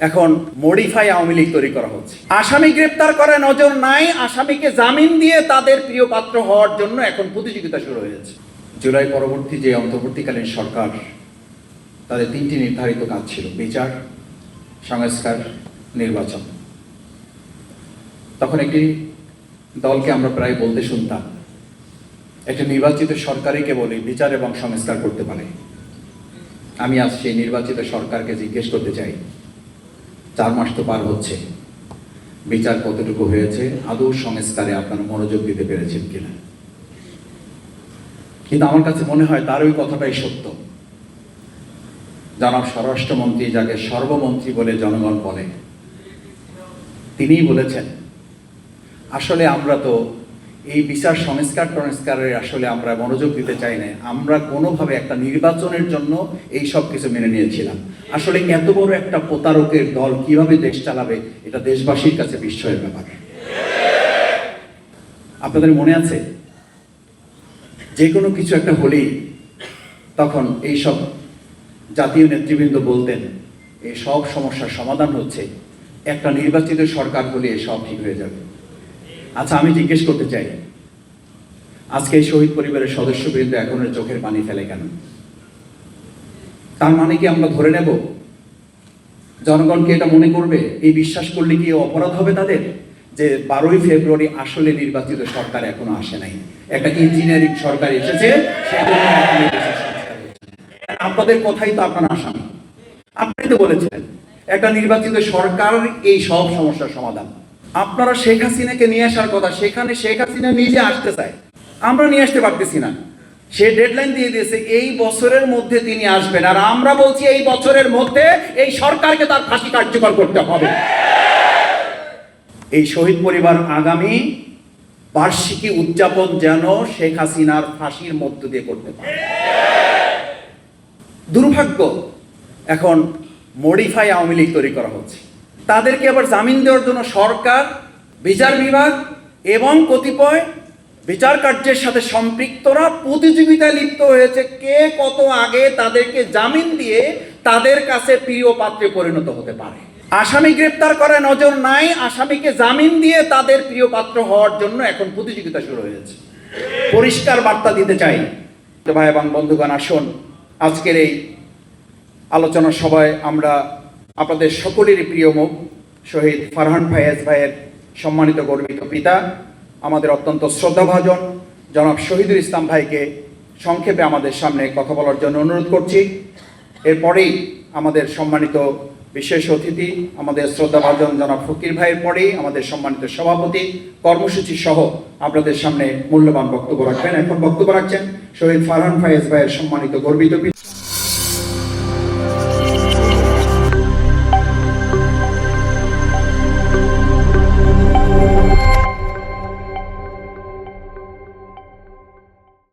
এখন মডিফাই আওয়ামী লীগ তৈরি করা হচ্ছে। আসামি গ্রেপ্তার করে নজর নাই, আসামিকে জামিন দিয়ে তাদের প্রিয় পাত্র হওয়ার জন্য এখন প্রতিযোগিতা শুরু হয়েছে। জুলাই পরবর্তী যে অন্তর্বর্তীকালীন সরকার, তাদের তিনটি নির্ধারিত কাজ ছিল: বিচার, সংস্কার, নির্বাচন। তখন একটি দলকে আমরা প্রায় বলতে শুনতাম, একটা নির্বাচিত সরকারই কেবল বিচার এবং সংস্কার করতে পারে। আমি আজ সেই নির্বাচিত সরকারকে জিজ্ঞেস করতে চাই, 4 মাস তো পার হচ্ছে, বিচার কতটুকু হয়েছে, আদৌ সংস্কারে আপনারা মনোযোগ দিতে পেরেছেন কিনা? কিন্তু আমার কাছে মনে হয় তার ওই কথাটাই সত্য। জনাব স্বরাষ্ট্রমন্ত্রী, যাকে সর্বমন্ত্রী বলে জনগণ বলে, তিনিই বলেছেন আসলে আমরা তো এই বিচার সংস্কারের আসলে আমরা মনোযোগ দিতে চাই না, আমরা কোনোভাবে একটা নির্বাচনের জন্য এই সব কিছু মেনে নিয়েছিলাম। আসলে এত বড় একটা প্রতারকের দল কিভাবে দেশ চালাবে, এটা দেশবাসীর কাছে বিস্ময়ের ব্যাপার। আপনাদের মনে আছে, যে কোনো কিছু একটা হলেই তখন এই সব জাতীয় নেতৃবৃন্দ বলতেন এই সব সমস্যার সমাধান হচ্ছে একটা নির্বাচিত সরকার হলে সব ঠিক হয়ে যাবে। আচ্ছা, আমি জিজ্ঞেস করতে চাই, আজকে এই শহীদ পরিবারের সদস্যবৃন্দ এখন চোখের পানি ফেলে কেন? তার মানে কি আমরা ধরে নেব জনগণকে এটা মনে করবে, এই বিশ্বাস করলে কি অপরাধ হবে তাদের, যে 12ই ফেব্রুয়ারি আসলে নির্বাচিত সরকার এখনো আসে নাই, একটা ইঞ্জিনিয়ারিং সরকার এসেছে, আপনাদের কথাই তো আপনারা আসামি। আপনি তো বলেছেন একটা নির্বাচিত সরকার এই সব সমস্যার সমাধান। আপনারা শেখ হাসিনাকে নিয়ে আসার কথা, সেখানে শেখ হাসিনা নিজে আসতে চায়, আমরা নিয়ে আসতে পারতেছি না। সে ডেডলাইন দিয়ে দিয়েছে এই বছরের মধ্যে তিনি আসবেন, আর আমরা বলছি এই বছরের মধ্যে এই সরকারকে তার ফাঁসি কার্যকর করতে হবে। এই শহীদ পরিবার আগামী বার্ষিকী উদযাপন যেন শেখ হাসিনার ফাঁসির মধ্য দিয়ে করতে পারে। দুর্ভাগ্য, এখন মডিফাই আওয়ামী লীগ তৈরি করা হচ্ছে। তাদেরকে আবার জামিন দেওয়ার জন্য সরকার, বিচার বিভাগ এবং কতিপয় বিচার কার্যের সাথে সম্পৃক্তরা প্রতিযোগিতায় লিপ্ত হয়েছে, কে কত আগে তাদেরকে জামিন দিয়ে তাদের কাছে প্রিয় পাত্রে পরিণত হতে পারে। আসামি গ্রেপ্তার করে নজর নাই, আসামিকে জামিন দিয়ে তাদের প্রিয় পাত্র হওয়ার জন্য এখন প্রতিযোগিতা শুরু হয়েছে। পরিষ্কার বার্তা দিতে চাই, ভাই এবং বন্ধুগণ, আসুন আজকের এই আলোচনা সভায় আমরা আপনাদের সকলেরই প্রিয় মুখ শহীদ ফারহান ফায়েজ ভাইয়ের সম্মানিত গর্বিত পিতা, আমাদের অত্যন্ত শ্রদ্ধাভাজন জনাব শহীদুল ইসলাম ভাইকে সংক্ষেপে আমাদের সামনে কথা বলার জন্য অনুরোধ করছি। এরপরেই আমাদের সম্মানিত বিশেষ অতিথি, আমাদের শ্রদ্ধাভাজন জনাব ফকির ভাইয়ের পরেই আমাদের সম্মানিত সভাপতি কর্মসূচি সহ আপনাদের সামনে মূল্যবান বক্তব্য রাখবেন। এখন বক্তব্য রাখছেন শহীদ ফারহান ফায়েজ ভাইয়ের সম্মানিত গর্বিত পিতা।